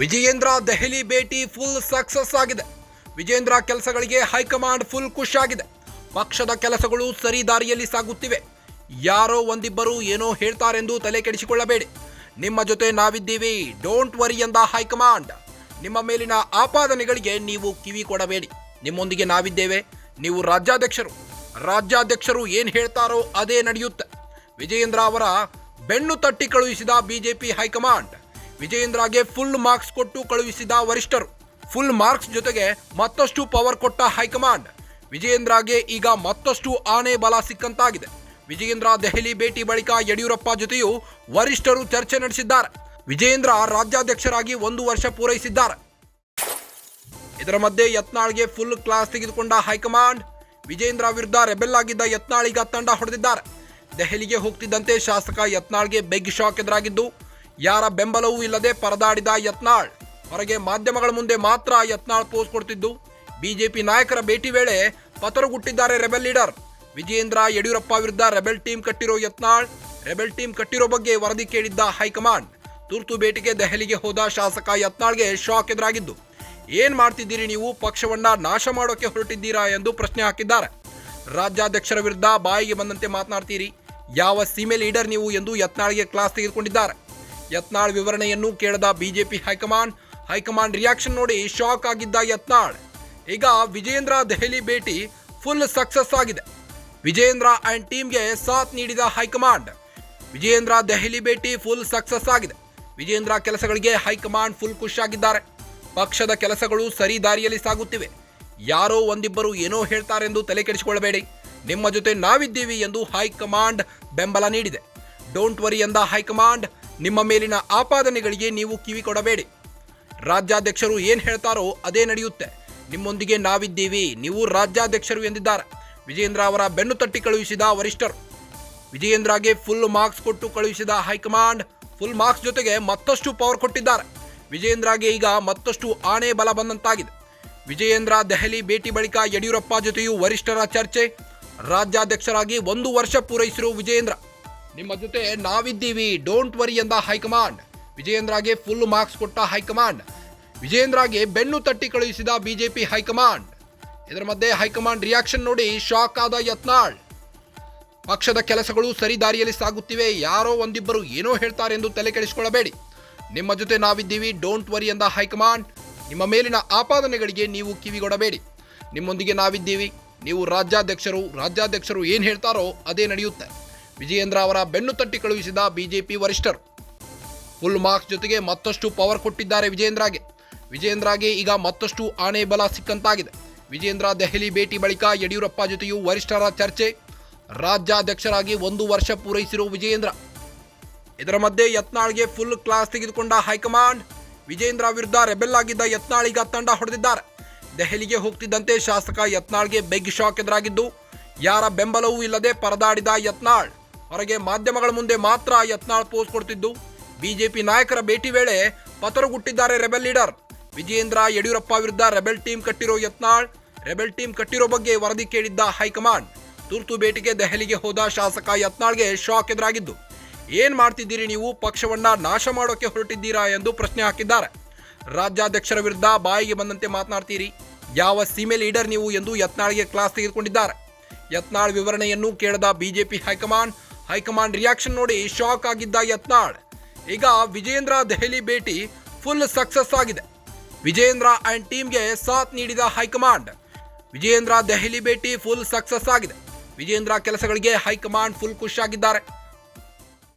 ವಿಜಯೇಂದ್ರ ದೆಹಲಿ ಭೇಟಿ full success ಆಗಿದೆ. ವಿಜಯೇಂದ್ರ ಕೆಲಸಗಳಿಗೆ ಹೈಕಮಾಂಡ್ ಫುಲ್ ಖುಷಿಯಾಗಿದೆ. ಪಕ್ಷದ ಕೆಲಸಗಳು ಸರಿ ದಾರಿಯಲ್ಲಿ ಸಾಗುತ್ತಿವೆ. ಯಾರೋ ಒಂದಿಬ್ಬರು ಏನೋ ಹೇಳ್ತಾರೆಂದು ತಲೆ ಕೆಡಿಸಿಕೊಳ್ಳಬೇಡಿ. ನಿಮ್ಮ ಜೊತೆ ನಾವಿದ್ದೀವಿ, ಡೋಂಟ್ ವರಿ ಎಂದ ಹೈಕಮಾಂಡ್. ನಿಮ್ಮ ಮೇಲಿನ ಆಪಾದನೆಗಳಿಗೆ ನೀವು ಕಿವಿ ಕೊಡಬೇಡಿ. ನಿಮ್ಮೊಂದಿಗೆ ನಾವಿದ್ದೇವೆ. ನೀವು ರಾಜ್ಯಾಧ್ಯಕ್ಷರು ಏನು ಹೇಳ್ತಾರೋ ಅದೇ ನಡೆಯುತ್ತೆ. ವಿಜಯೇಂದ್ರ ಅವರ ಬೆನ್ನು ತಟ್ಟಿ ಕಳುಹಿಸಿದ ಬಿಜೆಪಿ ಹೈಕಮಾಂಡ್. ವಿಜಯೇಂದ್ರಗೆ ಫುಲ್ ಮಾರ್ಕ್ಸ್ ಕೊಟ್ಟು ಕಳುಹಿಸಿದ ವರಿಷ್ಠರು. ಫುಲ್ ಮಾರ್ಕ್ಸ್ ಜೊತೆಗೆ ಮತ್ತಷ್ಟು ಪವರ್ ಕೊಟ್ಟ ಹೈಕಮಾಂಡ್. ವಿಜಯೇಂದ್ರಗೆ ಈಗ ಮತ್ತಷ್ಟು ಆನೆ ಬಲ ಸಿಕ್ಕಂತಾಗಿದೆ. ವಿಜಯೇಂದ್ರ ದೆಹಲಿ ಭೇಟಿ ಬಳಿಕ ಯಡಿಯೂರಪ್ಪ ಜೊತೆಯೂ ವರಿಷ್ಠರು ಚರ್ಚೆ ನಡೆಸಿದ್ದಾರೆ. ವಿಜಯೇಂದ್ರ ರಾಜ್ಯಾಧ್ಯಕ್ಷರಾಗಿ 1 ವರ್ಷ ಪೂರೈಸಿದ್ದಾರೆ. ಇದರ ಮಧ್ಯೆ ಯತ್ನಾಳ್ಗೆ ಫುಲ್ ಕ್ಲಾಸ್ ತೆಗೆದುಕೊಂಡ ಹೈಕಮಾಂಡ್. ವಿಜಯೇಂದ್ರ ವಿರುದ್ಧ ರೆಬೆಲ್ ಆಗಿದ್ದ ಯತ್ನಾಳ್ ಈಗ ತಂಡ ಹೊಡೆದಿದ್ದಾರೆ. ದೆಹಲಿಗೆ ಹೋಗ್ತಿದ್ದಂತೆ ಶಾಸಕ ಯತ್ನಾಳ್ಗೆ ಬೆಗ್ ಶಾಕ್ ಎದುರಾಗಿದ್ದು, ಯಾರ ಬೆಂಬಲವೂ ಇಲ್ಲದೆ ಪರದಾಡಿದ ಯತ್ನಾಳ್. ಹೊರಗೆ ಮಾಧ್ಯಮಗಳ ಮುಂದೆ ಮಾತ್ರ ಯತ್ನಾಳ್ ಪೋಸ್ ಕೊಡ್ತಿದ್ದು, ಬಿಜೆಪಿ ನಾಯಕರ ಭೇಟಿ ವೇಳೆ ಪತರುಗುಟ್ಟಿದ್ದಾರೆ ರೆಬೆಲ್ ಲೀಡರ್. ವಿಜಯೇಂದ್ರ ಯಡಿಯೂರಪ್ಪ ವಿರುದ್ಧ ರೆಬೆಲ್ ಟೀಮ್ ಕಟ್ಟಿರೋ ಯತ್ನಾಳ್. ರೆಬೆಲ್ ಟೀಮ್ ಕಟ್ಟಿರೋ ಬಗ್ಗೆ ವರದಿ ಕೇಳಿದ್ದ ಹೈಕಮಾಂಡ್. ತುರ್ತು ಭೇಟಿಗೆ ದೆಹಲಿಗೆ ಹೋದ ಶಾಸಕ ಯತ್ನಾಳ್ಗೆ ಶಾಕ್ ಎದುರಾಗಿದ್ದು, ಏನ್ ಮಾಡ್ತಿದ್ದೀರಿ ನೀವು, ಪಕ್ಷವನ್ನ ನಾಶ ಮಾಡೋಕೆ ಹೊರಟಿದ್ದೀರಾ ಎಂದು ಪ್ರಶ್ನೆ ಹಾಕಿದ್ದಾರೆ. ರಾಜ್ಯಾಧ್ಯಕ್ಷರ ವಿರುದ್ಧ ಬಾಯಿಗೆ ಬಂದಂತೆ ಮಾತನಾಡ್ತೀರಿ, ಯಾವ ಸೀಮೆ ಲೀಡರ್ ನೀವು ಎಂದು ಯತ್ನಾಳ್ಗೆ ಕ್ಲಾಸ್ ತೆಗೆದುಕೊಂಡಿದ್ದಾರೆ. ಯತ್ನಾಳ್ ವಿವರಣೆಯನ್ನು ಕೇಳದ ಬಿಜೆಪಿ ಹೈಕಮಾಂಡ್ ರಿಯಾಕ್ಷನ್ ನೋಡಿ ಶಾಕ್ ಆಗಿದ್ದ ಯತ್ನಾಳ್. ಈಗ ವಿಜಯೇಂದ್ರ ದೆಹಲಿ ಭೇಟಿ ಫುಲ್ ಸಕ್ಸಸ್ ಆಗಿದೆ. ವಿಜಯೇಂದ್ರ ಅಂಡ್ ಟೀಮ್ಗೆ ಸಾಥ್ ನೀಡಿದ ಹೈಕಮಾಂಡ್. ವಿಜಯೇಂದ್ರ ದೆಹಲಿ ಭೇಟಿ ಫುಲ್ ಸಕ್ಸಸ್ ಆಗಿದೆ. ವಿಜಯೇಂದ್ರ ಕೆಲಸಗಳಿಗೆ ಹೈಕಮಾಂಡ್ ಫುಲ್ ಖುಷಿಯಾಗಿದ್ದಾರೆ. ಪಕ್ಷದ ಕೆಲಸಗಳು ಸರಿ ದಾರಿಯಲ್ಲಿ ಸಾಗುತ್ತಿವೆ. ಯಾರೋ ಒಂದಿಬ್ಬರು ಏನೋ ಹೇಳ್ತಾರೆಂದು ತಲೆ ಕೆಡಿಸಿಕೊಳ್ಳಬೇಡಿ. ನಿಮ್ಮ ಜೊತೆ ನಾವಿದ್ದೀವಿ ಎಂದು ಹೈಕಮಾಂಡ್ ಬೆಂಬಲ ನೀಡಿದೆ. ಡೋಂಟ್ ವರಿ ಎಂದ ಹೈಕಮಾಂಡ್. ನಿಮ್ಮ ಮೇಲಿನ ಆಪಾದನೆಗಳಿಗೆ ನೀವು ಕಿವಿ ಕೊಡಬೇಡಿ. ರಾಜ್ಯಾಧ್ಯಕ್ಷರು ಏನು ಹೇಳ್ತಾರೋ ಅದೇ ನಡೆಯುತ್ತೆ. ನಿಮ್ಮೊಂದಿಗೆ ನಾವಿದ್ದೀವಿ, ನೀವು ರಾಜ್ಯಾಧ್ಯಕ್ಷರು ಎಂದಿದ್ದಾರೆ. ವಿಜಯೇಂದ್ರ ಅವರ ಬೆನ್ನು ತಟ್ಟಿ ಕಳುಹಿಸಿದ ವರಿಷ್ಠರು. ವಿಜಯೇಂದ್ರಗೆ ಫುಲ್ ಮಾರ್ಕ್ಸ್ ಕೊಟ್ಟು ಕಳುಹಿಸಿದ ಹೈಕಮಾಂಡ್. ಫುಲ್ ಮಾರ್ಕ್ಸ್ ಜೊತೆಗೆ ಮತ್ತಷ್ಟು ಪವರ್ ಕೊಟ್ಟಿದ್ದಾರೆ. ವಿಜಯೇಂದ್ರಗೆ ಈಗ ಮತ್ತಷ್ಟು ಆನೆ ಬಲ ಬಂದಂತಾಗಿದೆ. ವಿಜಯೇಂದ್ರ ದೆಹಲಿ ಭೇಟಿ ಬಳಿಕ ಯಡಿಯೂರಪ್ಪ ಜೊತೆಯೂ ವರಿಷ್ಠರ ಚರ್ಚೆ. ರಾಜ್ಯಾಧ್ಯಕ್ಷರಾಗಿ 1 ವರ್ಷ ಪೂರೈಸಿರುವ ವಿಜಯೇಂದ್ರ. ನಿಮ್ಮ ಜೊತೆ ನಾವಿದ್ದೀವಿ, ಡೋಂಟ್ ವರಿ ಎಂದ ಹೈಕಮಾಂಡ್. ವಿಜಯೇಂದ್ರಗೆ ಫುಲ್ ಮಾರ್ಕ್ಸ್ ಕೊಟ್ಟ ಹೈಕಮಾಂಡ್. ವಿಜಯೇಂದ್ರಗೆ ಬೆನ್ನು ತಟ್ಟಿ ಕಳುಹಿಸಿದ ಬಿಜೆಪಿ ಹೈಕಮಾಂಡ್. ಇದರ ಮಧ್ಯೆ ಹೈಕಮಾಂಡ್ ರಿಯಾಕ್ಷನ್ ನೋಡಿ ಶಾಕ್ ಆದ ಯತ್ನಾಳ್. ಪಕ್ಷದ ಕೆಲಸಗಳು ಸರಿ ದಾರಿಯಲ್ಲಿ ಸಾಗುತ್ತಿವೆ. ಯಾರೋ ಒಂದಿಬ್ಬರು ಏನೋ ಹೇಳ್ತಾರೆ ಎಂದು ತಲೆ ಕೆಡಿಸಿಕೊಳ್ಳಬೇಡಿ. ನಿಮ್ಮ ಜೊತೆ ನಾವಿದ್ದೀವಿ, ಡೋಂಟ್ ವರಿ ಎಂದ ಹೈಕಮಾಂಡ್. ನಿಮ್ಮ ಮೇಲಿನ ಆಪಾದನೆಗಳಿಗೆ ನೀವು ಕಿವಿಗೊಡಬೇಡಿ. ನಿಮ್ಮೊಂದಿಗೆ ನಾವಿದ್ದೀವಿ. ನೀವು ರಾಜ್ಯಾಧ್ಯಕ್ಷರು ಏನು ಹೇಳ್ತಾರೋ ಅದೇ ನಡೆಯುತ್ತೆ. ವಿಜಯೇಂದ್ರ ಅವರ ಬೆನ್ನು ತಟ್ಟಿ ಕಳುಹಿಸಿದ ಬಿಜೆಪಿ ವರಿಷ್ಠರು. ಫುಲ್ ಮಾರ್ಕ್ಸ್ ಜೊತೆಗೆ ಮತ್ತಷ್ಟು ಪವರ್ ಕೊಟ್ಟಿದ್ದಾರೆ ವಿಜಯೇಂದ್ರಗೆ ಈಗ ಮತ್ತಷ್ಟು ಆನೆ ಬಲ ಸಿಕ್ಕಂತಾಗಿದೆ. ವಿಜಯೇಂದ್ರ ದೆಹಲಿ ಭೇಟಿ ಬಳಿಕ ಯಡಿಯೂರಪ್ಪ ಜೊತೆಯೂ ವರಿಷ್ಠರ ಚರ್ಚೆ. ರಾಜ್ಯಾಧ್ಯಕ್ಷರಾಗಿ 1 ವರ್ಷ ಪೂರೈಸಿರುವ ವಿಜಯೇಂದ್ರ. ಇದರ ಮಧ್ಯೆ ಯತ್ನಾಳ್ಗೆ ಫುಲ್ ಕ್ಲಾಸ್ ತೆಗೆದುಕೊಂಡ ಹೈಕಮಾಂಡ್. ವಿಜಯೇಂದ್ರ ವಿರುದ್ಧ ರೆಬೆಲ್ ಆಗಿದ್ದ ಯತ್ನಾಳ್ ಈಗ ತಂಡ ಹೊಡೆದಿದ್ದಾರೆ. ದೆಹಲಿಗೆ ಹೋಗ್ತಿದ್ದಂತೆ ಶಾಸಕ ಯತ್ನಾಳ್ಗೆ ಬೆಗ್ ಶಾಕ್ ಎದುರಾಗಿದ್ದು, ಯಾರ ಬೆಂಬಲವೂ ಇಲ್ಲದೆ ಪರದಾಡಿದ ಯತ್ನಾಳ್. ಹೊರಗೆ ಮಾಧ್ಯಮಗಳ ಮುಂದೆ ಮಾತ್ರ ಯತ್ನಾಳ್ ಪೋಸ್ ಕೊಡ್ತಿದ್ದು, ಬಿಜೆಪಿ ನಾಯಕರ ಭೇಟಿ ವೇಳೆ ಪತರುಗುಟ್ಟಿದ್ದಾರೆ ರೆಬೆಲ್ ಲೀಡರ್. ವಿಜಯೇಂದ್ರ ಯಡಿಯೂರಪ್ಪ ವಿರುದ್ಧ ರೆಬೆಲ್ ಟೀಮ್ ಕಟ್ಟಿರೋ ಯತ್ನಾಳ್. ರೆಬೆಲ್ ಟೀಮ್ ಕಟ್ಟಿರೋ ಬಗ್ಗೆ ವರದಿ ಕೇಳಿದ್ದ ಹೈಕಮಾಂಡ್. ತುರ್ತು ಭೇಟಿಗೆ ದೆಹಲಿಗೆ ಹೋದ ಶಾಸಕ ಯತ್ನಾಳ್ಗೆ ಶಾಕ್ ಎದುರಾಗಿದ್ದು, ಏನ್ ಮಾಡ್ತಿದ್ದೀರಿ ನೀವು, ಪಕ್ಷವನ್ನ ನಾಶ ಮಾಡೋಕೆ ಹೊರಟಿದ್ದೀರಾ ಎಂದು ಪ್ರಶ್ನೆ ಹಾಕಿದ್ದಾರೆ. ರಾಜ್ಯಾಧ್ಯಕ್ಷರ ವಿರುದ್ಧ ಬಾಯಿಗೆ ಬಂದಂತೆ ಮಾತನಾಡ್ತೀರಿ, ಯಾವ ಸೀಮೆ ಲೀಡರ್ ನೀವು ಎಂದು ಯತ್ನಾಳ್ಗೆ ಕ್ಲಾಸ್ ತೆಗೆದುಕೊಂಡಿದ್ದಾರೆ. ಯತ್ನಾಳ್ ವಿವರಣೆಯನ್ನು ಕೇಳದ ಬಿಜೆಪಿ ಹೈಕಮಾಂಡ್ ರಿಯಾಕ್ಷನ್ ನೋಡಿ ಶಾಕ್ ಆಗಿದ್ದ ಯತ್ನಾಳ್. ಈಗ ವಿಜಯೇಂದ್ರ ದೆಹಲಿ ಭೇಟಿ ಫುಲ್ ಸಕ್ಸಸ್ ಆಗಿದೆ. ವಿಜಯೇಂದ್ರ ಅಂಡ್ ಟೀಮ್ಗೆ ಸಾಥ್ ನೀಡಿದ ಹೈಕಮಾಂಡ್. ವಿಜಯೇಂದ್ರ ದೆಹಲಿ ಭೇಟಿ ಫುಲ್ ಸಕ್ಸಸ್ ಆಗಿದೆ. ವಿಜಯೇಂದ್ರ ಕೆಲಸಗಳಿಗೆ ಹೈಕಮಾಂಡ್ ಫುಲ್ ಖುಷಿಯಾಗಿದ್ದಾರೆ.